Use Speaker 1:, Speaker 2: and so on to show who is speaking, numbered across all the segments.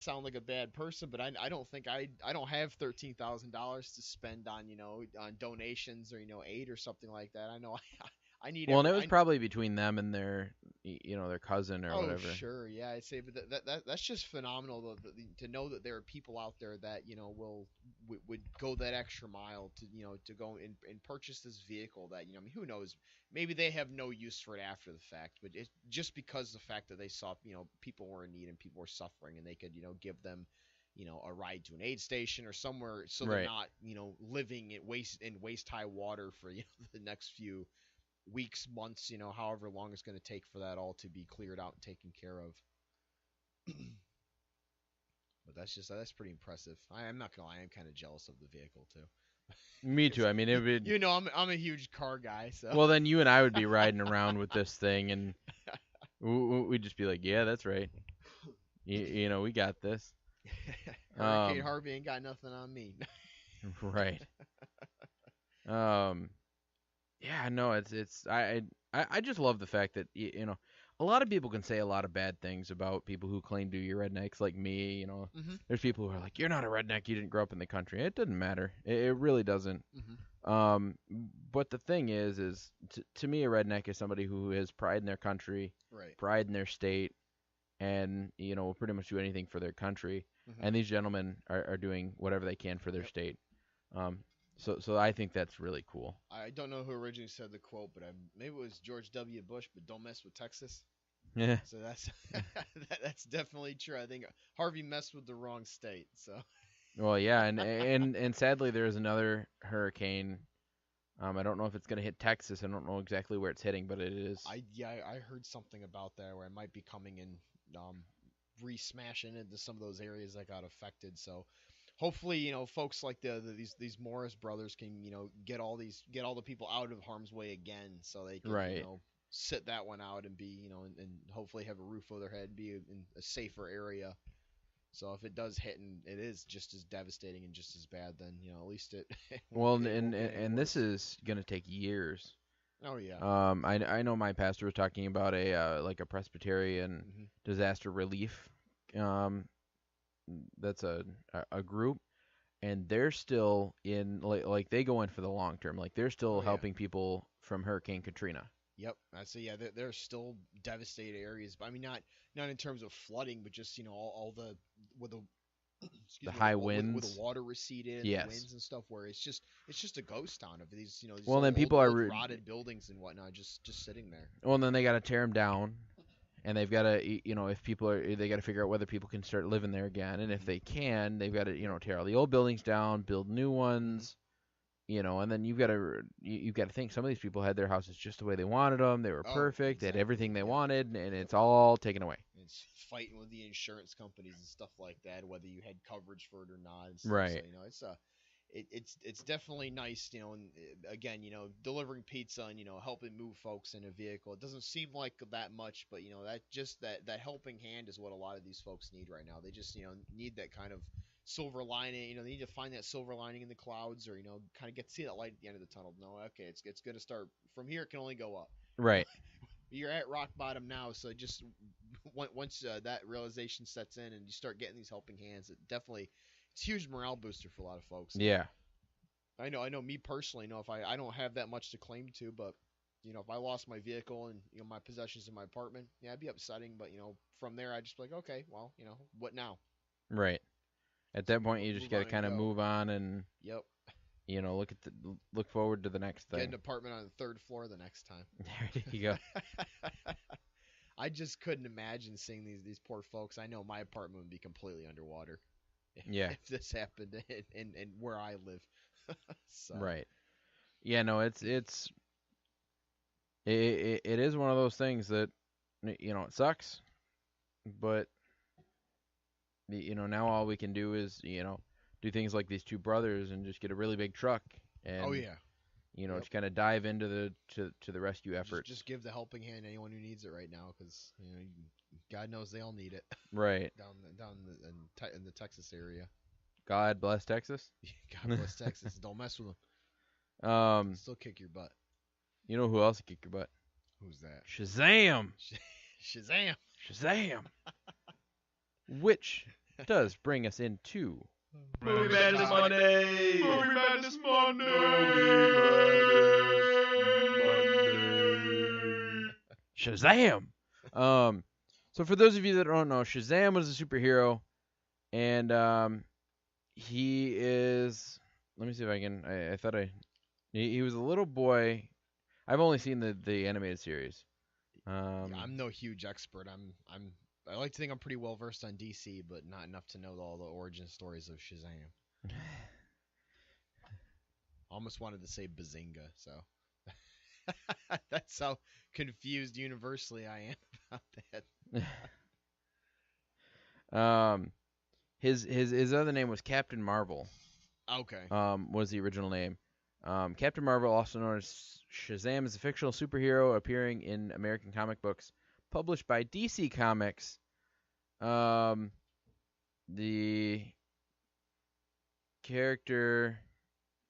Speaker 1: sound like a bad person, but I don't think I don't have $13,000 to spend on on donations or aid or something like that. I know I need
Speaker 2: Well, and
Speaker 1: every
Speaker 2: it was
Speaker 1: I
Speaker 2: probably between them and their cousin or
Speaker 1: Oh,
Speaker 2: whatever.
Speaker 1: sure, yeah, I'd say, but that's just phenomenal to know that there are people out there that would go that extra mile to to go and purchase this vehicle that I mean, who knows, maybe they have no use for it after the fact, but it's just because the fact that they saw people were in need and people were suffering and they could give them a ride to an aid station or somewhere so they're
Speaker 2: Right.
Speaker 1: not living in waist high water for the next few weeks, months, however long it's going to take for that all to be cleared out and taken care of. But that's pretty impressive. I'm not gonna lie, I'm kind of jealous of the vehicle too,
Speaker 2: Me
Speaker 1: because
Speaker 2: too. I mean, it would.
Speaker 1: I'm a huge car guy, so
Speaker 2: Well, then you and I would be riding around with this thing, and we'd just be like, "Yeah, that's right. We got this."
Speaker 1: Hurricane
Speaker 2: Um,
Speaker 1: Harvey ain't got nothing on me.
Speaker 2: right. Um, yeah, no, it's I just love the fact that a lot of people can say a lot of bad things about people who claim to be rednecks like me.
Speaker 1: Hmm.
Speaker 2: There's people who are like, "You're not a redneck. You didn't grow up in the country." It doesn't matter. It really doesn't.
Speaker 1: Hmm.
Speaker 2: Um, but the thing is to me, a redneck is somebody who has pride in their country,
Speaker 1: Right.
Speaker 2: pride in their state, and will pretty much do anything for their country.
Speaker 1: Hmm.
Speaker 2: And these gentlemen are doing whatever they can for their
Speaker 1: Yep.
Speaker 2: state. Um, so I think that's really cool.
Speaker 1: I don't know who originally said the quote, but maybe it was George W. Bush. But don't mess with Texas.
Speaker 2: Yeah.
Speaker 1: So that's that's definitely true. I think Harvey messed with the wrong state. So
Speaker 2: Well, yeah, and sadly there is another hurricane. I don't know if it's gonna hit Texas. I don't know exactly where it's hitting, but it is.
Speaker 1: I heard something about that where it might be coming in, um, re-smashing into some of those areas that got affected. So hopefully, folks like these Morris brothers can get all the people out of harm's way again, so they can
Speaker 2: Right.
Speaker 1: sit that one out and be and hopefully have a roof over their head, be in a safer area. So if it does hit and it is just as devastating and just as bad, then at least it
Speaker 2: Well,
Speaker 1: it
Speaker 2: and
Speaker 1: won't
Speaker 2: and
Speaker 1: get any
Speaker 2: and this
Speaker 1: worse.
Speaker 2: is gonna take years.
Speaker 1: Oh yeah.
Speaker 2: I know my pastor was talking about a like a Presbyterian
Speaker 1: Hmm.
Speaker 2: disaster relief. Um, that's a group, and they're still in like they go in for the long term. Like they're still
Speaker 1: Oh yeah.
Speaker 2: helping people from Hurricane Katrina.
Speaker 1: Yep, I see. Yeah, there's still devastated areas, but I mean not in terms of flooding, but just all the with the
Speaker 2: The
Speaker 1: excuse me
Speaker 2: high
Speaker 1: with the
Speaker 2: winds.
Speaker 1: water receded and the
Speaker 2: Yes.
Speaker 1: winds and stuff, where it's just a ghost town of these these
Speaker 2: Well, then
Speaker 1: old
Speaker 2: people are
Speaker 1: old rotted buildings and whatnot, just sitting there.
Speaker 2: well, then they got to tear them down, and they've got to if people are they got to figure out whether people can start living there again, and if
Speaker 1: Hmm.
Speaker 2: they can, they've got to tear all the old buildings down, build new
Speaker 1: Hmm.
Speaker 2: ones. And then you've got to think some of these people had their houses just the way they wanted them. They were
Speaker 1: Oh,
Speaker 2: perfect. They had
Speaker 1: exactly.
Speaker 2: everything they
Speaker 1: Yep.
Speaker 2: wanted, and it's all taken away.
Speaker 1: It's fighting with the insurance companies and stuff like that, whether you had coverage for it or not and stuff. So
Speaker 2: Right.
Speaker 1: it's definitely nice, and again, delivering pizza and helping move folks in a vehicle. It doesn't seem like that much, but that helping hand is what a lot of these folks need right now. They just need that kind of silver lining. They need to find that silver lining in the clouds, or kind of get to see that light at the end of the tunnel. No, okay, it's going to start from here. It can only go up.
Speaker 2: Right.
Speaker 1: You're at rock bottom now, so just once that realization sets in and you start getting these helping hands, it's a huge morale booster for a lot of folks.
Speaker 2: Yeah.
Speaker 1: I know me personally, if I don't have that much to claim to, but if I lost my vehicle and my possessions in my apartment, yeah, it'd be upsetting, but from there I just be like, okay, well, what now?
Speaker 2: Right. At
Speaker 1: Just
Speaker 2: that point, you just
Speaker 1: move
Speaker 2: got to
Speaker 1: on and
Speaker 2: kind of
Speaker 1: go.
Speaker 2: move on and
Speaker 1: Yep.
Speaker 2: look forward to the next
Speaker 1: Get an
Speaker 2: thing.
Speaker 1: apartment on the third floor the next time.
Speaker 2: There you go.
Speaker 1: I just couldn't imagine seeing these poor folks. I know my apartment would be completely underwater
Speaker 2: Yeah.
Speaker 1: if this happened in where I live. So,
Speaker 2: Right. Yeah. No. It is one of those things that it sucks, but now all we can do is do things like these two brothers and just get a really big truck
Speaker 1: oh
Speaker 2: and
Speaker 1: yeah, yep.
Speaker 2: just kind of dive into the rescue
Speaker 1: Just
Speaker 2: efforts.
Speaker 1: just give the helping hand to anyone who needs it right now, because God knows they all need it
Speaker 2: Right.
Speaker 1: down in the Texas area.
Speaker 2: God bless Texas.
Speaker 1: God bless Texas. Don't mess with them.
Speaker 2: um,
Speaker 1: They'll still kick your butt.
Speaker 2: you know who else kick your butt?
Speaker 1: Who's that?
Speaker 2: Shazam!
Speaker 1: Shazam!
Speaker 2: Shazam! Which does bring us into
Speaker 1: Movie Madness Monday.
Speaker 3: Movie Madness Monday.
Speaker 2: Shazam. So for those of you that don't know, Shazam was a superhero, and he is. Let me see if I can. I thought he was a little boy. I've only seen the animated series.
Speaker 1: Yeah, I'm no huge expert. I like to think I'm pretty well versed on DC, but not enough to know all the origin stories of Shazam. Almost wanted to say Bazinga, so that's how confused universally I am about that.
Speaker 2: His other name was Captain Marvel.
Speaker 1: Okay.
Speaker 2: Was the original name. Captain Marvel, also known as Shazam, is a fictional superhero appearing in American comic books published by DC Comics. The character,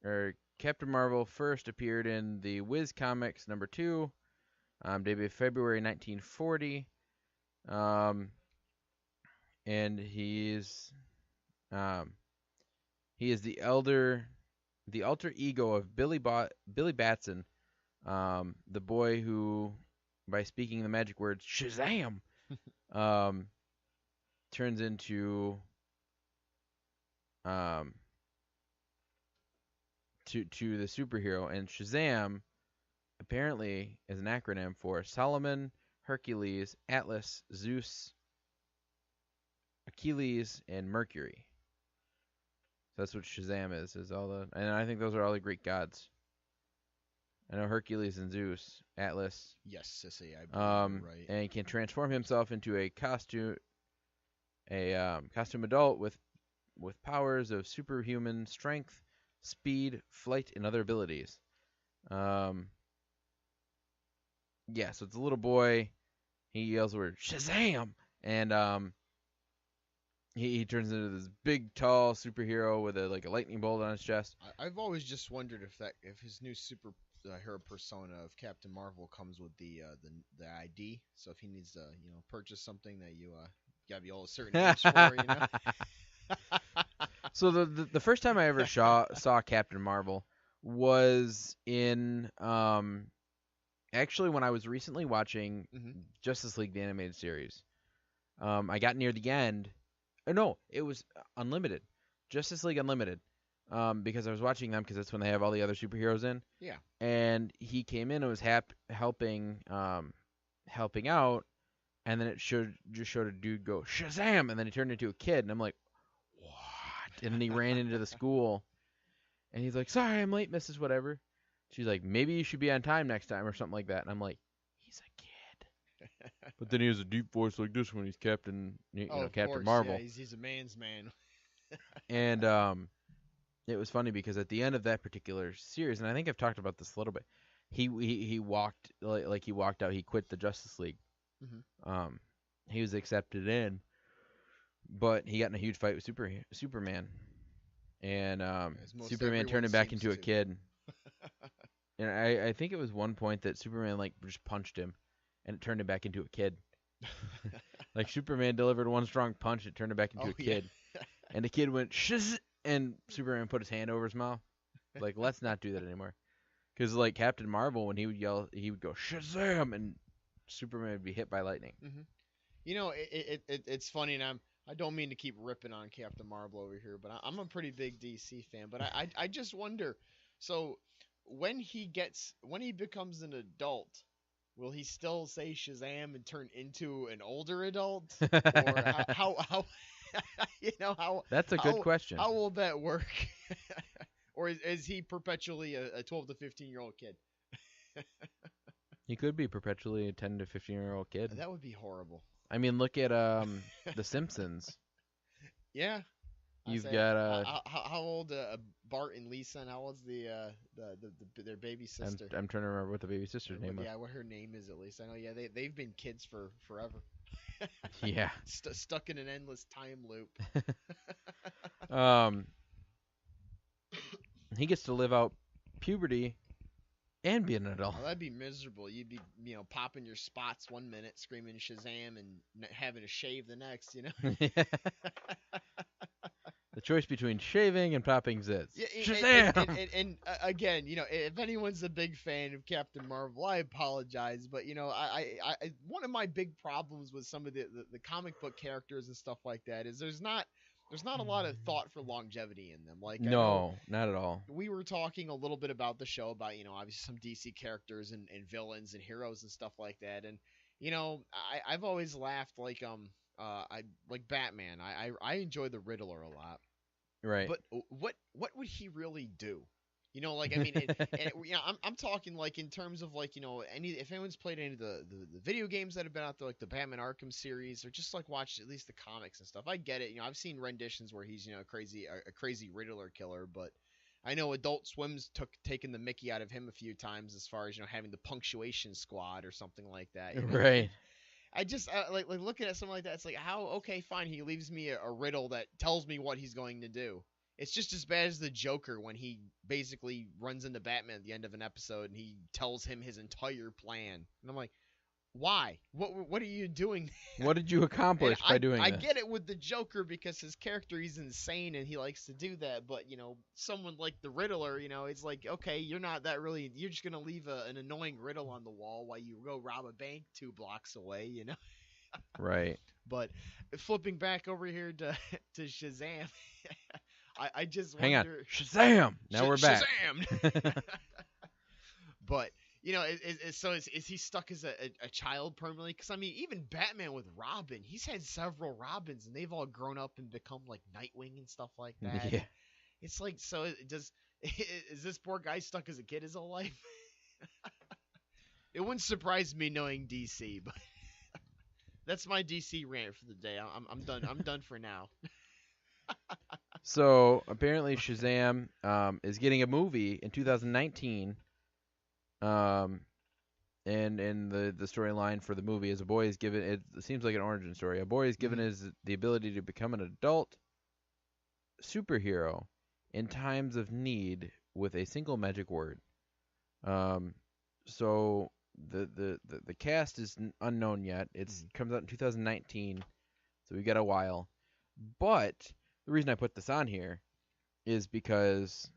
Speaker 2: or Captain Marvel, first appeared in the Wiz Comics #2, debuted February 1940. And he is the alter ego of Billy Batson, the boy who, by speaking the magic words Shazam, turns into to the superhero. And Shazam apparently is an acronym for Solomon, Hercules, Atlas, Zeus, Achilles, and Mercury. So that's what Shazam is all the, and I think those are all the Greek gods. I know Hercules and Zeus, Atlas.
Speaker 1: Yes, Sissy, I believe you're right.
Speaker 2: And he can transform himself into a costume adult with powers of superhuman strength, speed, flight, and other abilities. Yeah, so it's a little boy. He yells the word Shazam, and he turns into this big, tall superhero with a lightning bolt on his chest.
Speaker 1: I've always just wondered if his new superhero persona of Captain Marvel comes with the ID. So if he needs to purchase something that you gotta be all a certain age for,
Speaker 2: So the first time I ever saw Captain Marvel was in actually when I was recently watching Justice League the animated series. I got near the end. No, it was Unlimited. Justice League Unlimited. Because I was watching them because that's when they have all the other superheroes in.
Speaker 1: Yeah.
Speaker 2: And he came in and was helping out, and then it just showed a dude go Shazam, and then he turned into a kid, and I'm like, what? And then he ran into the school, and he's like, sorry, I'm late, Mrs. Whatever. She's like, maybe you should be on time next time or something like that. And I'm like, he's a kid. But then he has a deep voice like this when he's Captain
Speaker 1: Captain
Speaker 2: Marvel.
Speaker 1: Yeah, he's a man's man.
Speaker 2: And it was funny because at the end of that particular series, and I think I've talked about this a little bit, he walked he walked out. He quit the Justice League.
Speaker 1: Mm-hmm.
Speaker 2: He was accepted in, but he got in a huge fight with Superman, and Superman turned him back into a kid. And I think it was one point that Superman just punched him, and it turned him back into a kid. Superman delivered one strong punch, it turned him back into a kid, and the kid went shiz, and Superman put his hand over his mouth. Let's not do that anymore. Because Captain Marvel, when he would yell, he would go Shazam, and Superman would be hit by lightning.
Speaker 1: Mm-hmm. It's funny, and I don't mean to keep ripping on Captain Marvel over here, but I'm a pretty big DC fan. But I just wonder, so when he becomes an adult, will he still say Shazam and turn into an older adult, or how
Speaker 2: That's a good question.
Speaker 1: How will that work? Or is he perpetually a 12 to 15-year-old kid?
Speaker 2: He could be perpetually a 10 to 15-year-old kid.
Speaker 1: That would be horrible.
Speaker 2: I mean, look at The Simpsons.
Speaker 1: Yeah.
Speaker 2: You've got
Speaker 1: how old Bart and Lisa, and how old's their baby sister?
Speaker 2: I'm trying to remember what the baby sister's name was.
Speaker 1: Yeah, what her name is at least. I know. Yeah, they've been kids for forever.
Speaker 2: Yeah.
Speaker 1: Stuck in an endless time loop.
Speaker 2: He gets to live out puberty and be an adult.
Speaker 1: Oh, that'd be miserable. You'd be, popping your spots 1 minute, screaming Shazam, and having to shave the next.
Speaker 2: The choice between shaving and popping zits.
Speaker 1: Yeah,
Speaker 2: Shazam!
Speaker 1: and again, if anyone's a big fan of Captain Marvel, I apologize, but one of my big problems with some of the comic book characters and stuff like that is there's not a lot of thought for longevity in them. Like,
Speaker 2: no, not at all.
Speaker 1: We were talking a little bit about the show about obviously some DC characters and villains and heroes and stuff like that, and I've always laughed I like Batman. I enjoy the Riddler a lot.
Speaker 2: Right.
Speaker 1: But what would he really do? I mean, I'm talking like in terms of like if anyone's played any of the video games that have been out there, like the Batman Arkham series, or just like watched at least the comics and stuff. I get it. I've seen renditions where he's a crazy Riddler killer, but I know Adult Swim's taken the Mickey out of him a few times as far as having the punctuation squad or something like that.
Speaker 2: Right.
Speaker 1: I just like looking at something like that. It's like, how? Okay, fine. He leaves me a riddle that tells me what he's going to do. It's just as bad as the Joker when he basically runs into Batman at the end of an episode and he tells him his entire plan. And I'm like, why? What are you doing?
Speaker 2: What did you accomplish by doing this?
Speaker 1: I get it with the Joker because his character, he's insane and he likes to do that. But someone like the Riddler, it's like, okay, you're not that really. You're just gonna leave an annoying riddle on the wall while you go rob a bank 2 blocks away,
Speaker 2: Right.
Speaker 1: But flipping back over here to Shazam, I just
Speaker 2: hang
Speaker 1: wonder,
Speaker 2: on, Shazam. Now we're back.
Speaker 1: Shazam. But is he stuck as a child permanently? Because I mean, even Batman with Robin, he's had several Robins, and they've all grown up and become like Nightwing and stuff like that.
Speaker 2: Yeah.
Speaker 1: It's like, so is this poor guy stuck as a kid his whole life? It wouldn't surprise me knowing DC, but that's my DC rant for the day. I'm done. I'm done for now.
Speaker 2: So apparently Shazam is getting a movie in 2019. And the storyline for the movie is a boy is given, it seems like an origin story. A boy is given the ability to become an adult superhero in times of need with a single magic word. So the cast is unknown yet. It comes out in 2019, so we got a while. But the reason I put this on here is because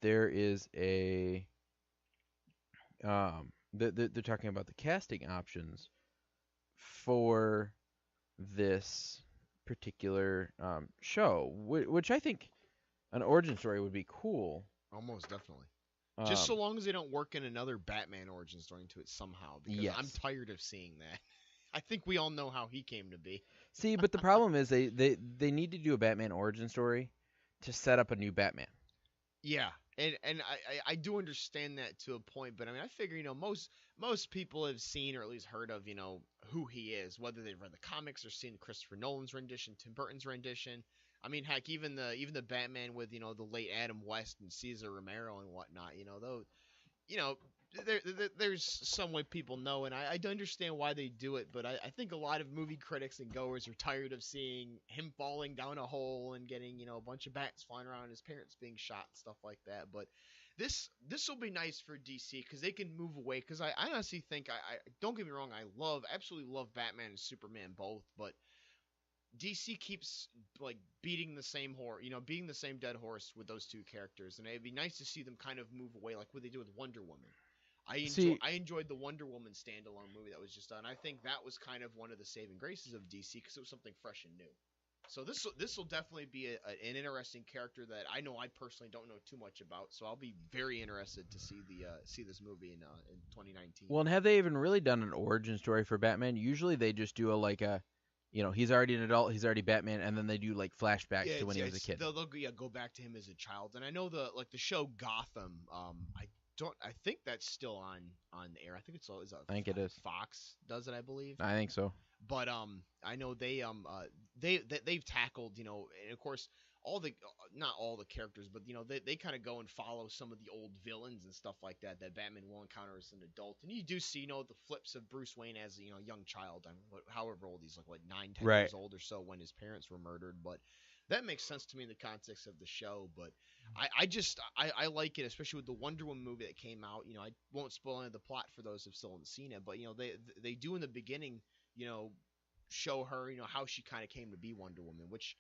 Speaker 2: there is a they're talking about the casting options for this particular show, which I think an origin story would be cool.
Speaker 1: Almost definitely. Just so long as they don't work in another Batman origin story into it somehow, because
Speaker 2: yes.
Speaker 1: I'm tired of seeing that. I think we all know how he came to be.
Speaker 2: See, but the problem is they need to do a Batman origin story to set up a new Batman.
Speaker 1: Yeah, and I do understand that to a point, but I mean, I figure, most people have seen or at least heard of, who he is, whether they've read the comics or seen Christopher Nolan's rendition, Tim Burton's rendition. I mean, heck, even the Batman with, the late Adam West and Cesar Romero and whatnot, though, there's some way people know, and I understand why they do it, but I think a lot of movie critics and goers are tired of seeing him falling down a hole and getting, a bunch of bats flying around and his parents being shot and stuff like that. But this will be nice for DC because they can move away, because I honestly think, I don't get me wrong, I absolutely love Batman and Superman both, but DC keeps like beating the same horse, beating the same dead horse with those two characters, and it'd be nice to see them kind of move away, like what they did with Wonder Woman. I enjoyed the Wonder Woman standalone movie that was just done. I think that was kind of one of the saving graces of DC because it was something fresh and new. So this will definitely be an interesting character that I know I personally don't know too much about. So I'll be very interested to see this movie in 2019.
Speaker 2: Well, and have they even really done an origin story for Batman? Usually they just do he's already an adult, he's already Batman, and then they do like flashbacks to when he was a kid.
Speaker 1: They'll go back to him as a child. And I know the show Gotham. I think that's still on the air. I think
Speaker 2: I think it is.
Speaker 1: Fox does it, I believe.
Speaker 2: I think so.
Speaker 1: But I know they've tackled, and of course not all the characters, but they kind of go and follow some of the old villains and stuff like that Batman will encounter as an adult. And you do see, the flips of Bruce Wayne as a young child. I mean, however old he's, like 9, 10
Speaker 2: right.
Speaker 1: years old or so when his parents were murdered. But That makes sense to me in the context of the show, but I like it, especially with the Wonder Woman movie that came out. I won't spoil any of the plot for those who still haven't seen it, but they do in the beginning, show her, how she kind of came to be Wonder Woman, which